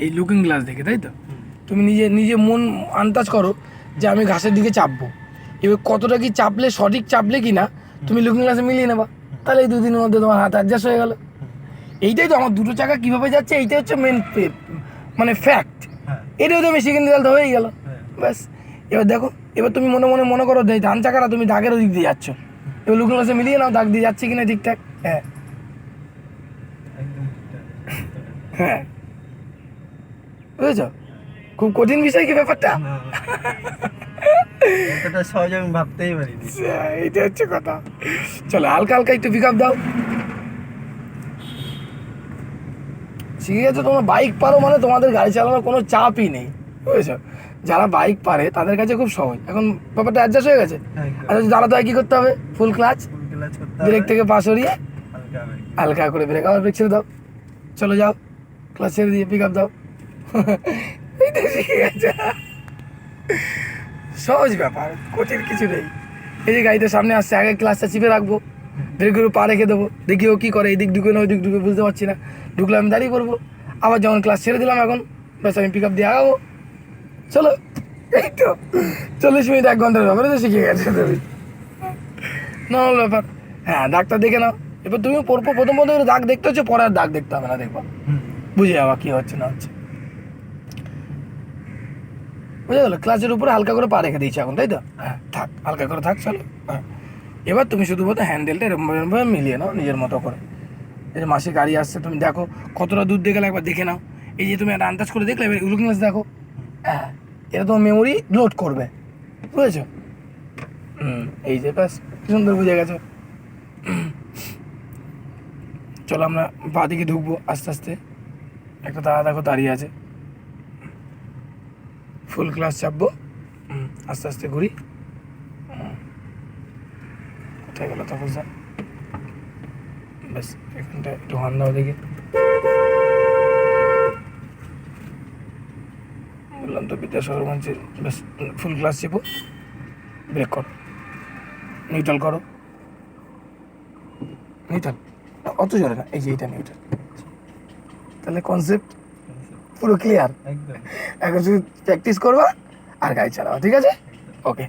এই looking glass দেখে, তাই তো? তুমি নিজে নিজে মন আন্দাজ করো যে আমি ঘাসের দিকে চাপবো, এবার কতটা কি চাপলে, সঠিক চাপলে কি না তুমি লুকিং গ্লাসে মিলিয়ে নেবা, তাহলে এই 2 দিনের মধ্যে তোমার হাত অ্যাডজাস্ট হয়ে গেল। এইটাই তো আমার দুটো চাকা কীভাবে যাচ্ছে, এইটাই হচ্ছে মেন মানে ফ্যাক্ট। এটাও তুমি শিখে নিতে তো হয়েই গেল, ব্যাস। এবার দেখো, এবার তুমি মনে মনে মনে করো ধান চাকাটা তুমি দাগের ওদিক দিয়ে যাচ্ছ, এবার লুকিং গ্লাসে মিলিয়ে নাও দাগ দিয়ে যাচ্ছে কিনা ঠিকঠাক। হ্যাঁ হ্যাঁ, বুঝেছ? খুব কঠিন বিষয় কি ব্যাপারটা? এতটা সহজ আমি ভাবতেই পারিনি। এইটা হচ্ছে কথা। চলো হালকা হালকা একটু পিক আপ দাও। শিখে গেছো তোমরা, বাইক পারো মানে তোমাদের গাড়ি চালানোর কোনো চাপই নেই, বুঝেছো? যারা বাইক পারে তাদের কাছে খুব সহজ, এখন ব্যাপারটা অ্যাডজাস্ট হয়ে গেছে। আর যারা তো কি করতে হবে, ফুল ক্লাচ, ব্রেক থেকে পা সরিয়ে হালকা করে ব্রেক, আবার ব্রেক ছেড়ে দাও, চলো যাও, ক্লাচ ছেড়ে দিয়ে পিক আপ দাও। এইটা শিখে গেছে, সহজ ব্যাপার, কঠিন কিছু নেই। এই যে গাড়িটা সামনে আসছে, আগে ক্লাসটা চিপে রাখবো, ব্রেকের পা রেখে দেবো, দেখি ও কী করে, এই দিক ঢুকে না ওই দিক ঢুকে বুঝতে পারছি না, ঢুকলে আমি দাঁড়িয়ে পড়বো, আবার যখন ক্লাস ছেড়ে দিলাম এখন ব্যাস আমি পিক আপ দিয়ে আগাবো। চলো, এই তো 40 মিনিট 1 ঘন্টার ব্যাপারে তো শিখে গেছে তুমি, নর্মাল ব্যাপার। হ্যাঁ দাগটা দেখে নাও, এবার তুমি প্রথম দাগ দেখতে হচ্ছে, পরে আর দাগ দেখতে হবে না, দেখবো বুঝে যাওয়া কী হচ্ছে না হচ্ছে, বুঝে গেলো? ক্লাসের উপরে হালকা করে পা রেখে দিয়েছি এখন, তাই তো? হ্যাঁ থাক, হালকা করে থাক, চলো। হ্যাঁ এবার তুমি শুধুমাত্র হ্যান্ডেলটা এরকমভাবে মিলিয়ে নাও নিজের মতো করে। এই যে মাসে গাড়ি আসছে, তুমি দেখো কতটা দূর দিয়ে গেলে একবার দেখে নাও। এই যে তুমি একটা আন্দাজ করে দেখলে, এবার লুকিং গ্লাস দেখো, হ্যাঁ এটা তোমার মেমোরি লোড করবে, বুঝেছো? এই যে ব্যাস, কি সুন্দর বুঝে গেছো। চলো আমরা বাঁ দিকে ঢুকবো আস্তে আস্তে, একটা তারা দেখো দাঁড়িয়ে আছে, ফুল ক্লাস চাপবো, আস্তে আস্তে ঘুরি, কোথায় গেল তখন স্যার, ব্যাস এখানটা একটু হর্ন দাও দেখি, বললাম তো বিদ্যাসাগর মঞ্চের, ব্যাস ফুল ক্লাস চেপো, ব্রেক করো, নিউট্রাল করো, নিউট্রাল অত জোরে না, এই যে এইটা নিউট্রাল, তাহলে কনসেপ্ট পুরো ক্লিয়ার। একদম। এখন শুধু প্র্যাকটিস করবা আর গাড়ি চালাবা, ঠিক আছে? ওকে।